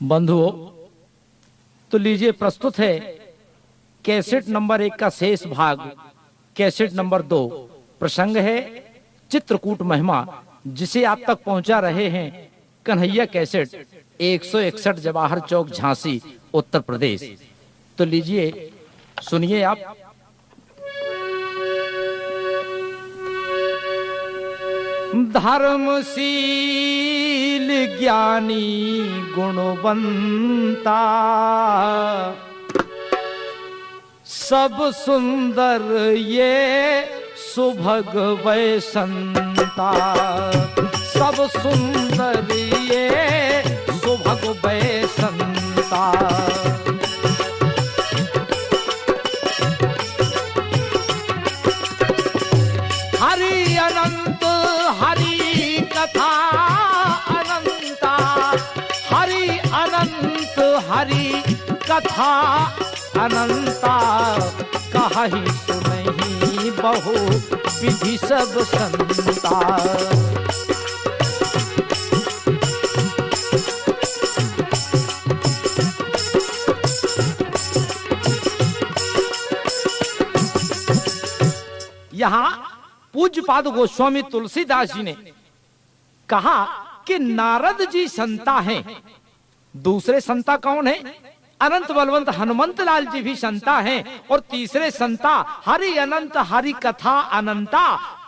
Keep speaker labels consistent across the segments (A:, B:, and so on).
A: बंधुओं, तो लीजिए प्रस्तुत है कैसेट नंबर 1 का शेष भाग। कैसेट नंबर 2 प्रसंग है चित्रकूट महिमा, जिसे आप तक पहुंचा रहे हैं कन्हैया कैसेट 161 जवाहर चौक, झांसी, उत्तर प्रदेश। तो लीजिए सुनिए आप। धर्मशील ज्ञानी गुणवंता, सब सुंदर ये सुभग वैसंता, सब सुंदर ये सुभग वैसंता। हरि अनंत हरि कथा अनंता, हरि अनंत हरि कथा अनंता। कहि सुनहि बहु विधि सब संता। यहाँ पूज्यपाद गोस्वामी तुलसीदास जी ने कहा कि नारद जी संता हैं। दूसरे संता कौन है? अनंत बलवंत हनुमंत लाल जी भी संता हैं। और तीसरे संता हरि अनंत हरि कथा अनंता,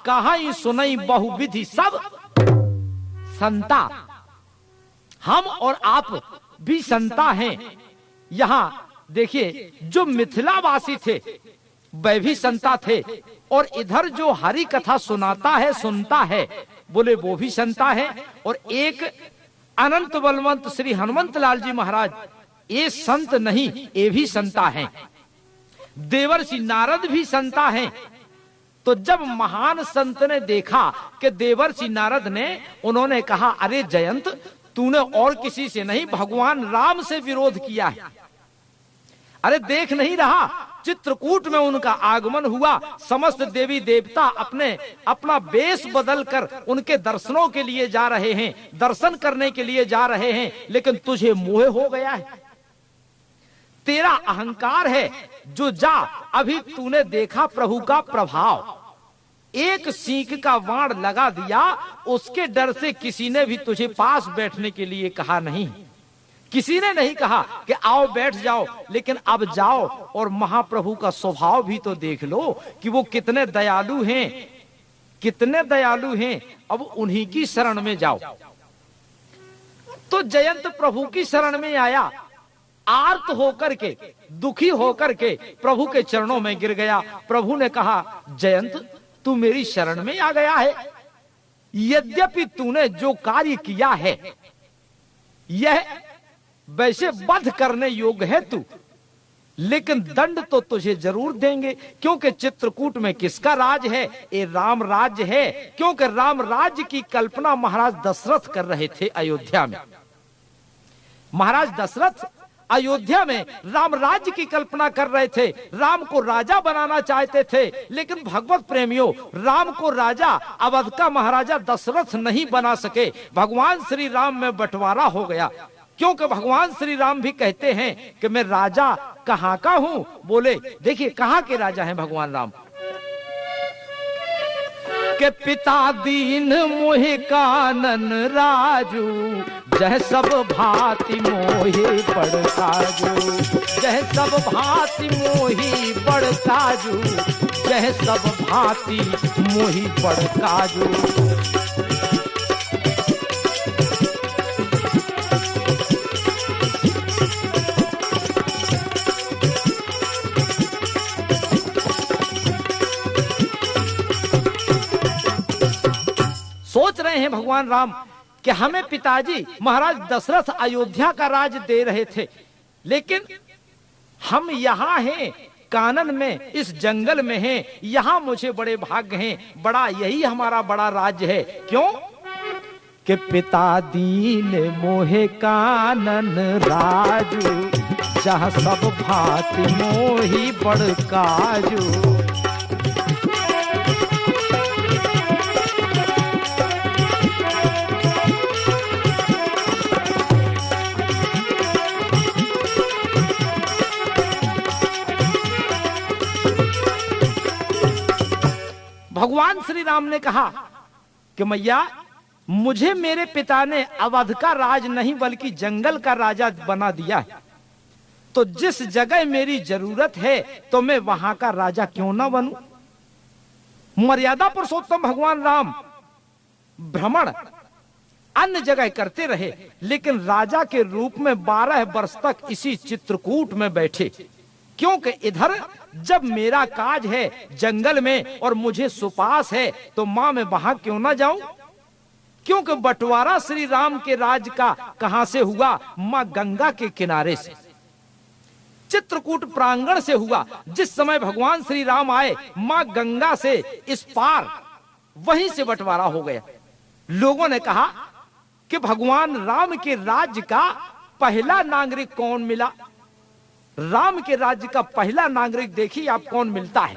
A: कहाई सुनई बहुविधि सब संता। हम और आप भी संता हैं। यहाँ देखिए, जो मिथिलावासी थे वह भी संता थे, और इधर जो हरि कथा सुनाता है, सुनता है, बोले वो भी संता है। और एक अनंत बलवंत श्री हनुमंत लाल जी महाराज, ये संत नहीं, ये भी संता हैं। देवर्षि नारद भी संता हैं। तो जब महान संत ने देखा कि देवर्षि नारद ने, उन्होंने कहा, अरे जयंत, तूने और किसी से नहीं, भगवान राम से विरोध किया है। अरे देख नहीं रहा, चित्रकूट में उनका आगमन हुआ, समस्त देवी देवता अपना वेश बदलकर उनके दर्शनों के लिए जा रहे हैं, दर्शन करने के लिए जा रहे हैं, लेकिन तुझे मोह हो गया है, तेरा अहंकार है। जो जा, अभी तूने देखा प्रभु का प्रभाव, एक सींग का बाण लगा दिया, उसके डर से किसी ने भी तुझे पास बैठने के लिए कहा नहीं, किसी ने नहीं कहा कि आओ बैठ जाओ, लेकिन अब जाओ और महाप्रभु का स्वभाव भी तो देख लो कि वो कितने दयालु हैं, कितने दयालु हैं। अब उन्हीं की शरण में जाओ। तो जयंत प्रभु की शरण में आया, आर्त होकर के, दुखी होकर के प्रभु के चरणों में गिर गया। प्रभु ने कहा, जयंत, तू मेरी शरण में आ गया है। यद्यपि तूने जो कार्य किया है यह वैसे वध करने योग्य है तू, लेकिन दंड तो तुझे जरूर देंगे, क्योंकि चित्रकूट में किसका राज है? ये राम राज्य है। क्योंकि राम राज्य की कल्पना महाराज दशरथ कर रहे थे अयोध्या में। महाराज दशरथ अयोध्या में राम राज्य की कल्पना कर रहे थे, राम को राजा बनाना चाहते थे, लेकिन भगवत प्रेमियों, राम को राजा, अवध का महाराजा दशरथ नहीं बना सके। भगवान श्री राम में बंटवारा हो गया, क्योंकि भगवान श्री राम भी कहते हैं कि मैं राजा कहाँ का हूँ। बोले, देखिए कहाँ के राजा हैं भगवान राम। के पिता दीन मोहि कानन राजू, जह सब भांति मोहि बड़ काजू, जह सब भांति मोहि बड़ काजू, जह सब भांति मोहि बड़ काजू। सोच रहे हैं भगवान राम कि हमें पिताजी महाराज दशरथ अयोध्या का राज दे रहे थे, लेकिन हम यहाँ हैं, कानन में, इस जंगल में हैं, यहाँ मुझे बड़े भाग्य हैं, बड़ा यही हमारा बड़ा राज्य है। क्यों? कि पिता दीन मोहे कानन राजू, जहाँ सब भांति मोही बड़ काजू। भगवान श्री राम ने कहा कि मैया, मुझे मेरे पिता ने अवध का राज नहीं बल्कि जंगल का राजा बना दिया है, तो जिस जगह मेरी जरूरत है तो मैं वहां का राजा क्यों ना बनूं। मर्यादा पुरुषोत्तम भगवान राम भ्रमण अन्य जगह करते रहे, लेकिन राजा के रूप में 12 वर्ष तक इसी चित्रकूट में बैठे, क्योंकि इधर जब मेरा काज है जंगल में और मुझे सुपास है तो मां मैं वहां क्यों ना जाऊं। क्योंकि बंटवारा श्री राम के राज का कहां से हुआ, मां गंगा के किनारे से, चित्रकूट प्रांगण से हुआ। जिस समय भगवान श्री राम आए, मां गंगा से इस पार वहीं से बंटवारा हो गया। लोगों ने कहा कि भगवान राम के राज्य का पहला नागरिक कौन मिला। राम के राज्य का पहला नागरिक देखिए आप कौन मिलता है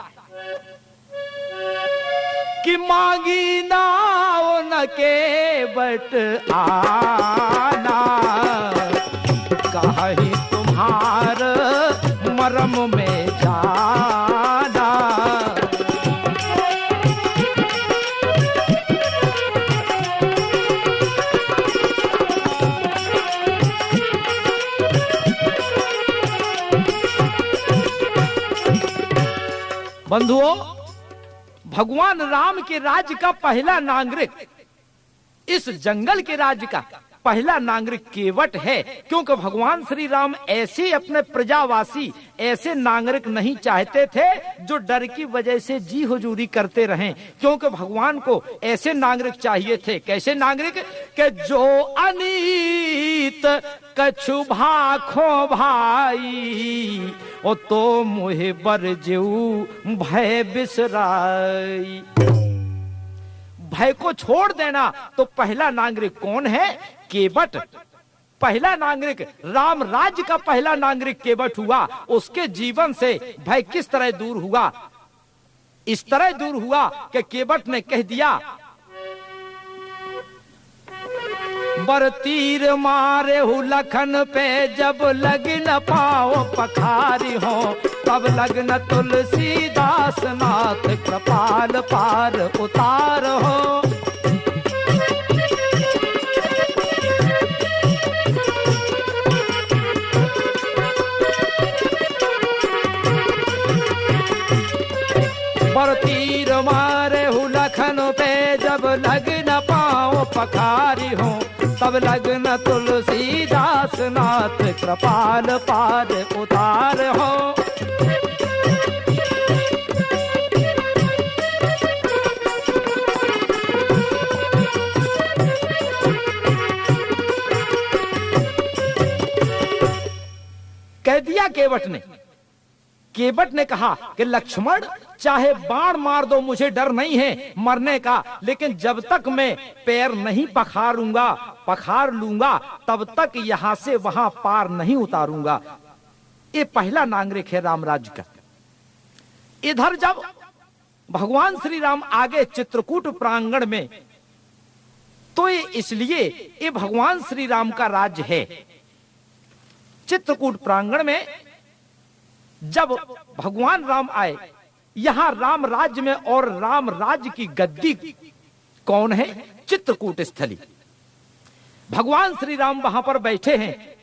A: कि मांगी नाव न के बट आना, कहीं तुम्हार मरम में जाना। बंधुओं, भगवान राम के राज्य का पहला नागरिक, इस जंगल के राज्य का पहला नागरिक केवट है, क्योंकि भगवान श्री राम ऐसे अपने प्रजावासी ऐसे नागरिक नहीं चाहते थे जो डर की वजह से जी हुजूरी करते रहें, क्योंकि भगवान को ऐसे नागरिक चाहिए थे। कैसे नागरिक के जो अनीत कछु भाखो भाई, ओ तो मुहे बर जेऊ भय बिसराई। भय को छोड़ देना। तो पहला नागरिक कौन है? केवट। पहला नागरिक, राम राज्य का पहला नागरिक केवट हुआ। उसके जीवन से भय किस तरह दूर हुआ? इस तरह दूर हुआ कि केवट ने कह दिया, बर तीर मारे हूँ लखन पे, जब लग न पाओ पखारी हो, तब लगन तुलसीदास नाथ कृपाल पार उतार हो। बर तीर मारे हूँ लखन पे, जब लग न पाओ पखारी हो, तब लगन तुलसीदास नाथ कृपाल पार उतार हो। कह दिया केवट ने। केवट ने कहा कि लक्ष्मण, चाहे बाण मार दो, मुझे डर नहीं है मरने का, लेकिन जब तक मैं पैर नहीं पखार लूंगा तब तक यहां से वहां पार नहीं उतारूंगा। ये पहला नागरिक है राम राज्य का। इधर जब भगवान श्री राम आगे चित्रकूट प्रांगण में, तो ये इसलिए ये भगवान श्री राम का राज्य है। चित्रकूट प्रांगण में जब भगवान राम आए, यहां राम राज्य में, और राम राज्य की गद्दी कौन है? चित्रकूट स्थली। भगवान श्री राम वहां पर बैठे हैं।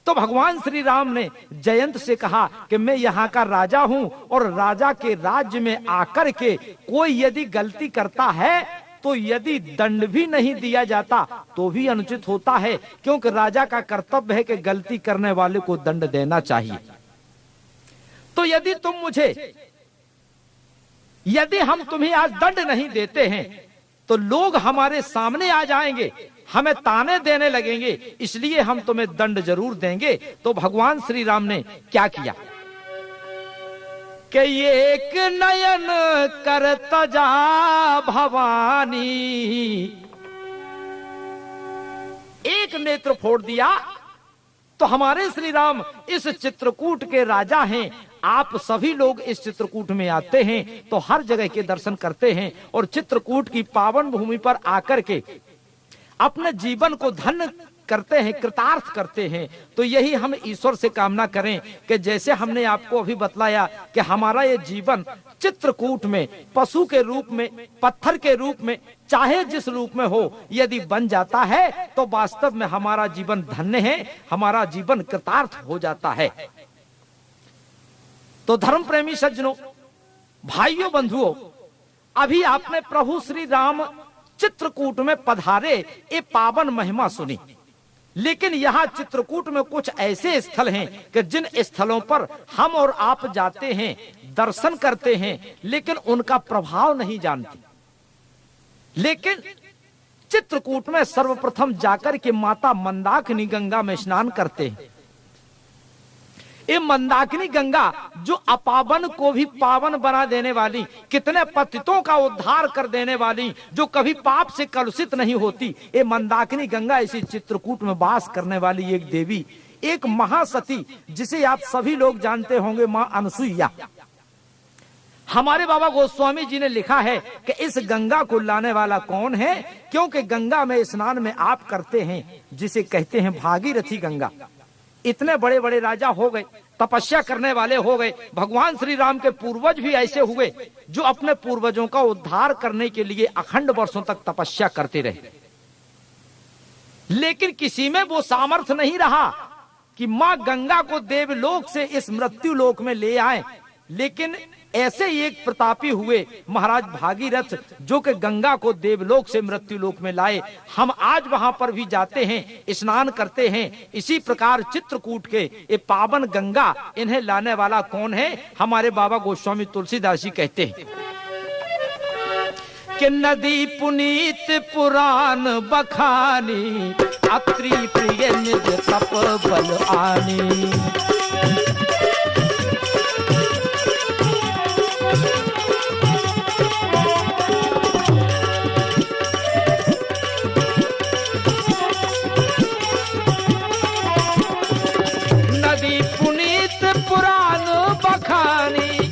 A: तो भगवान श्री राम ने जयंत से कहा कि मैं यहाँ का राजा हूं, और राजा के राज्य में आकर के कोई यदि गलती करता है तो यदि दंड भी नहीं दिया जाता तो भी अनुचित होता है, क्योंकि राजा का कर्तव्य है कि गलती करने वाले को दंड देना चाहिए। तो यदि हम तुम्हें आज दंड नहीं देते हैं तो लोग हमारे सामने आ जाएंगे, हमें ताने देने लगेंगे, इसलिए हम तुम्हें दंड जरूर देंगे। तो भगवान श्री राम ने क्या किया कि एक नयन कर तजा भवानी, एक नेत्र फोड़ दिया तो हमारे श्री राम इस चित्रकूट के राजा हैं। आप सभी लोग इस चित्रकूट में आते हैं तो हर जगह के दर्शन करते हैं और चित्रकूट की पावन भूमि पर आकर के अपने जीवन को धन्य करते हैं, कृतार्थ करते हैं। तो यही हम ईश्वर से कामना करें कि जैसे हमने आपको अभी बतलाया कि हमारा ये जीवन चित्रकूट में पशु के रूप में, पत्थर के रूप में, चाहे जिस रूप में हो, यदि बन जाता है तो वास्तव में हमारा जीवन धन्य है, हमारा जीवन कृतार्थ हो जाता है। तो धर्म प्रेमी सज्जनों, भाइयों, बंधुओं, अभी आपने प्रभु श्री राम चित्रकूट में पधारे ये पावन महिमा सुनी। लेकिन यहाँ चित्रकूट में कुछ ऐसे स्थल हैं कि जिन स्थलों पर हम और आप जाते हैं, दर्शन करते हैं, लेकिन उनका प्रभाव नहीं जानते। लेकिन चित्रकूट में सर्वप्रथम जाकर के माता मंदाकिनी गंगा में स्नान करते हैं। ये मंदाकिनी गंगा जो अपावन को भी पावन बना देने वाली, कितने पतितों का उद्धार कर देने वाली, जो कभी पाप से कलुषित नहीं होती, ये मंदाकिनी गंगा इसी चित्रकूट में वास करने वाली एक देवी, एक महासती, जिसे आप सभी लोग जानते होंगे, मां अनसुईया। हमारे बाबा गोस्वामी जी ने लिखा है कि इस गंगा को लाने वाला कौन है, क्योंकि गंगा में स्नान में आप करते हैं जिसे कहते हैं भागीरथी गंगा। इतने बड़े बड़े राजा हो गए, तपस्या करने वाले हो गए, भगवान श्री राम के पूर्वज भी ऐसे हुए जो अपने पूर्वजों का उद्धार करने के लिए अखंड वर्षों तक तपस्या करते रहे। लेकिन किसी में वो सामर्थ्य नहीं रहा कि मां गंगा को देवलोक से इस मृत्यु लोक में ले आए। लेकिन ऐसे ही एक प्रतापी हुए महाराज भागीरथ, जो कि गंगा को देवलोक से मृत्यु लोक में लाए। हम आज वहां पर भी जाते हैं, स्नान करते हैं। इसी प्रकार चित्रकूट के ये पावन गंगा, इन्हें लाने वाला कौन है? हमारे बाबा गोस्वामी तुलसीदास जी कहते हैं कि नदी पुनीत पुराण बखानी, अत्रि प्रिय निज तप बल आनी। पुराण बखानी,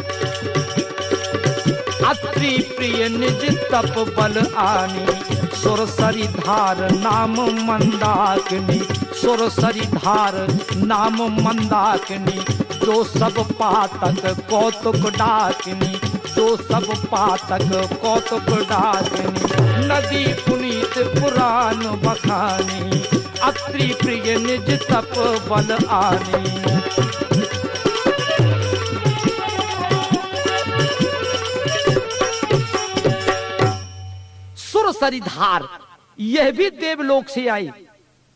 A: अत्रि प्रिय निज तप बल आनी। सुरसरी धार नाम मंदाकिनी, सुरसरी धार नाम मंदाकिनी। जो सब पातक कौतुक डाकिनी, जो सब पातक कौतुक डाकिनी। नदी पुनीत पुराण बखानी, अत्रि प्रिय निज तप बल आनी। सुरसरीधार, यह भी देवलोक से आई।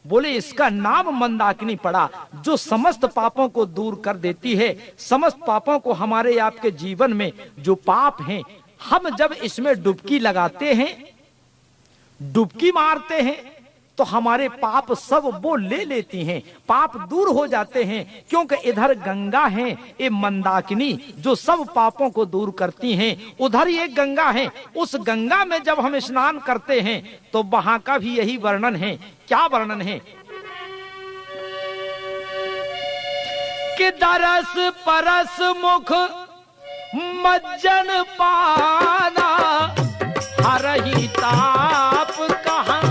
A: बोले इसका नाम मंदाकिनी पड़ा, जो समस्त पापों को दूर कर देती है। समस्त पापों को, हमारे आपके जीवन में जो पाप हैं, हम जब इसमें डुबकी लगाते हैं, डुबकी मारते हैं, तो हमारे पाप सब वो ले लेती हैं, पाप दूर हो जाते हैं। क्योंकि इधर गंगा है ये मंदाकिनी, जो सब पापों को दूर करती हैं। उधर ये गंगा है, उस गंगा में जब हम स्नान करते हैं तो वहां का भी यही वर्णन है। क्या वर्णन है कि दरस परस मुख मज्जन पाना, हरहि ताप कहाँ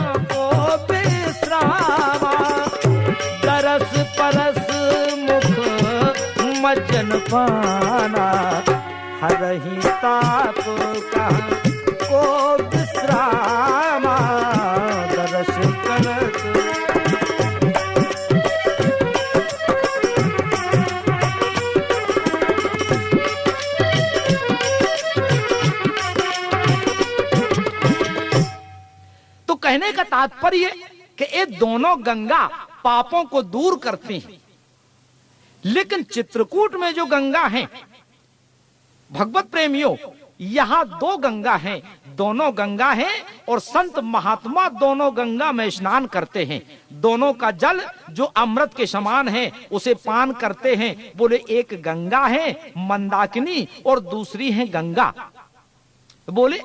A: दरस परस मुख मज्जन पाना, हरहि ताप कहाँ को विश्रामा। दरस परस तो कहने का तात्पर्य कि ये दोनों गंगा पापों को दूर करती हैं। लेकिन चित्रकूट में जो गंगा है, भगवत प्रेमियों, यहाँ दो गंगा हैं, दोनों गंगा हैं और संत महात्मा दोनों गंगा में स्नान करते हैं। दोनों का जल जो अमृत के समान है उसे पान करते हैं। बोले एक गंगा है मंदाकिनी और दूसरी है गंगा। बोले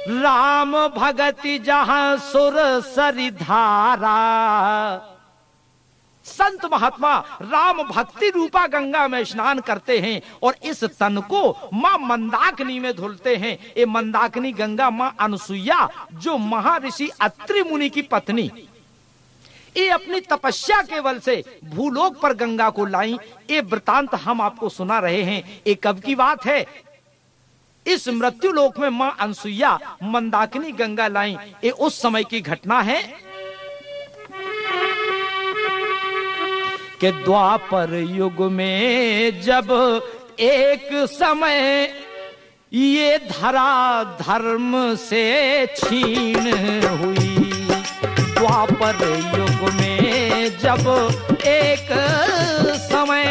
A: राम भगति जहां सुर सरिधारा, संत महात्मा राम भक्ति रूपा गंगा में स्नान करते हैं और इस तन को मां मंदाकिनी में धुलते हैं। ये मंदाकिनी गंगा मां अनुसुईया जो महर्षि अत्रि मुनि की पत्नी, ये अपनी तपस्या के बल से भूलोक पर गंगा को लाई। ये वृतांत हम आपको सुना रहे हैं। ये कब की बात है? इस मृत्यु लोक में मां अनुसुईया मंदाकिनी गंगा लाई, ये उस समय की घटना है कि द्वापर युग में जब एक समय ये धरा धर्म से छीन हुई। द्वापर युग में जब एक समय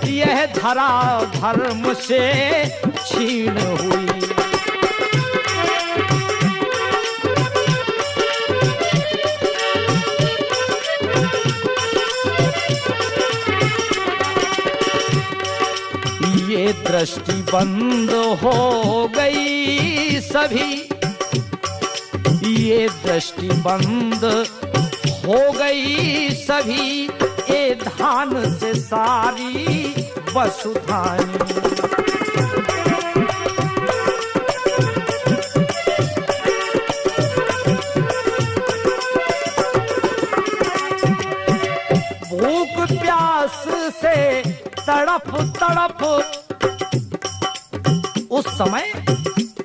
A: यह धरा धर्म से छीन हुई। ये दृष्टि बंद हो गई सभी, ये दृष्टि बंद हो गई सभी, ये धान से सारी वसुधानी। भूख प्यास से तड़प तड़प उस समय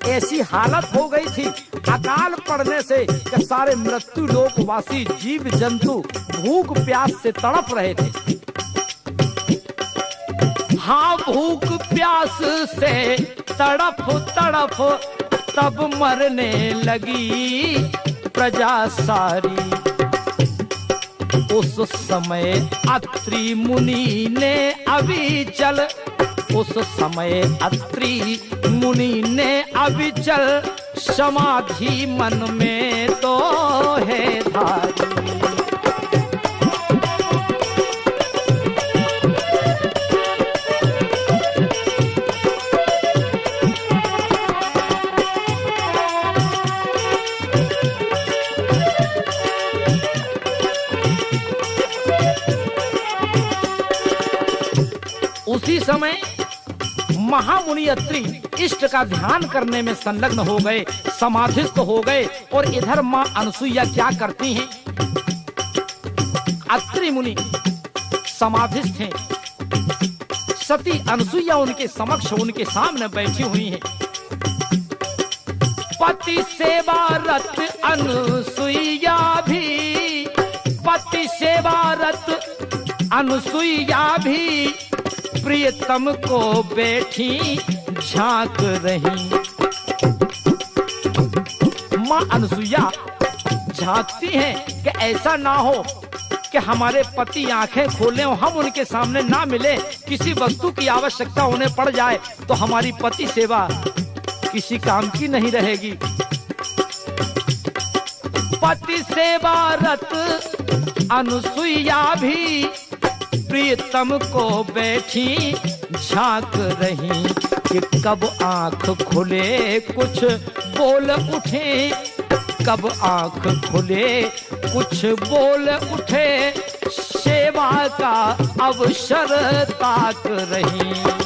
A: ऐसी हालत हो गई थी अकाल पड़ने से कि सारे मृत्यु लोकवासी जीव जंतु भूख प्यास से तड़प रहे थे। हाँ, भूख प्यास से तड़प तड़प तब मरने लगी प्रजा सारी। उस समय अत्रि मुनि ने अविचल, उस समय अत्रि मुनि ने अविचल समाधि मन में तो है धारी। उसी समय महामुनि अत्रि इष्ट का ध्यान करने में संलग्न हो गए, समाधिस्थ हो गए। और इधर मां अनुसुईया क्या करती हैं? अत्रि मुनि समाधिस्थ हैं, सती अनुसुईया उनके समक्ष उनके सामने बैठी हुई हैं। पति सेवारत अनुसुईया भी, पति सेवारत अनुसुईया भी प्रियतम को बैठी झांक रही। मां अनुसुईया झांकती हैं कि ऐसा ना हो कि हमारे पति आंखें खोले और हम उनके सामने ना मिले, किसी वस्तु की आवश्यकता उन्हें पड़ जाए तो हमारी पति सेवा किसी काम की नहीं रहेगी। पति सेवारत अनुसुईया भी प्रियतम को बैठी झांक रही कि कब आंख खुले कुछ बोल उठे, कब आंख खुले कुछ बोल उठे, सेवा का अवसर ताक रही।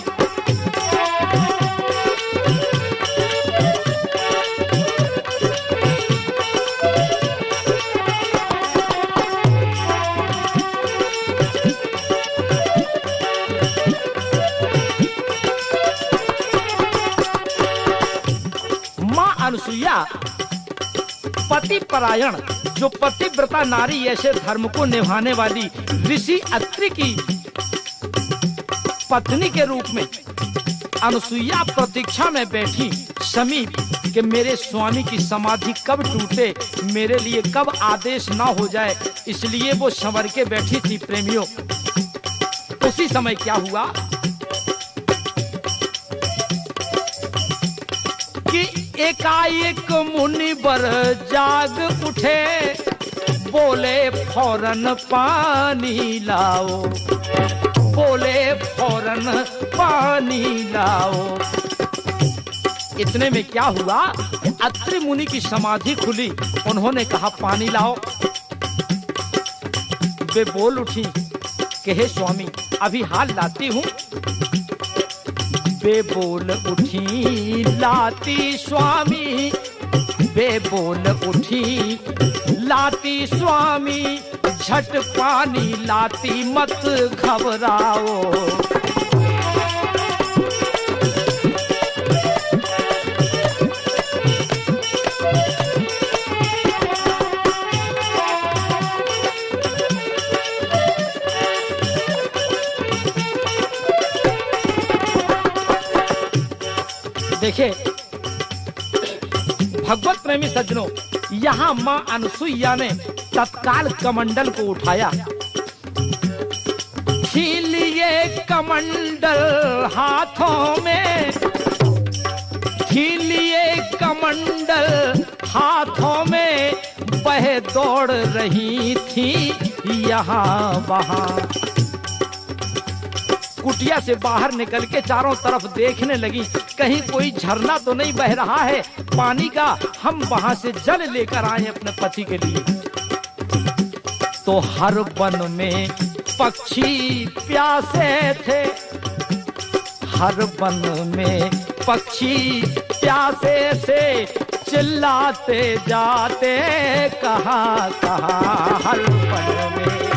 A: अनुसुईया पति परायण जो पतिव्रता नारी ऐसे धर्म को निभाने वाली ऋषि अत्रि की पत्नी के रूप में अनुसुईया प्रतीक्षा में बैठी समीप कि मेरे स्वामी की समाधि कब टूटे, मेरे लिए कब आदेश ना हो जाए, इसलिए वो संवर के बैठी थी। प्रेमियों, उसी समय क्या हुआ कि एकाएक मुनिवर जाग उठे, बोले फौरन पानी लाओ, बोले फौरन पानी लाओ। इतने में क्या हुआ, अत्रि मुनि की समाधि खुली, उन्होंने कहा पानी लाओ। वे बोल उठी कि हे स्वामी अभी हाल लाती हूँ। बेबोल उठी लाती स्वामी, बेबोल उठी लाती स्वामी, झट पानी लाती मत घबराओ। देखिए भगवत प्रेमी सज्जनों, यहाँ माँ अनसुईया ने तत्काल कमंडल को उठाया, लिए कमंडल हाथों में, लिए कमंडल हाथों में, बह दौड़ रही थी यहाँ वहाँ। कुटिया से बाहर निकल के चारों तरफ देखने लगी, कहीं कोई झरना तो नहीं बह रहा है पानी का, हम वहां से जल लेकर आए अपने पति के लिए। तो हर वन में पक्षी प्यासे थे, हर वन में पक्षी प्यासे से चिल्लाते जाते, कहाँ कहाँ हर वन में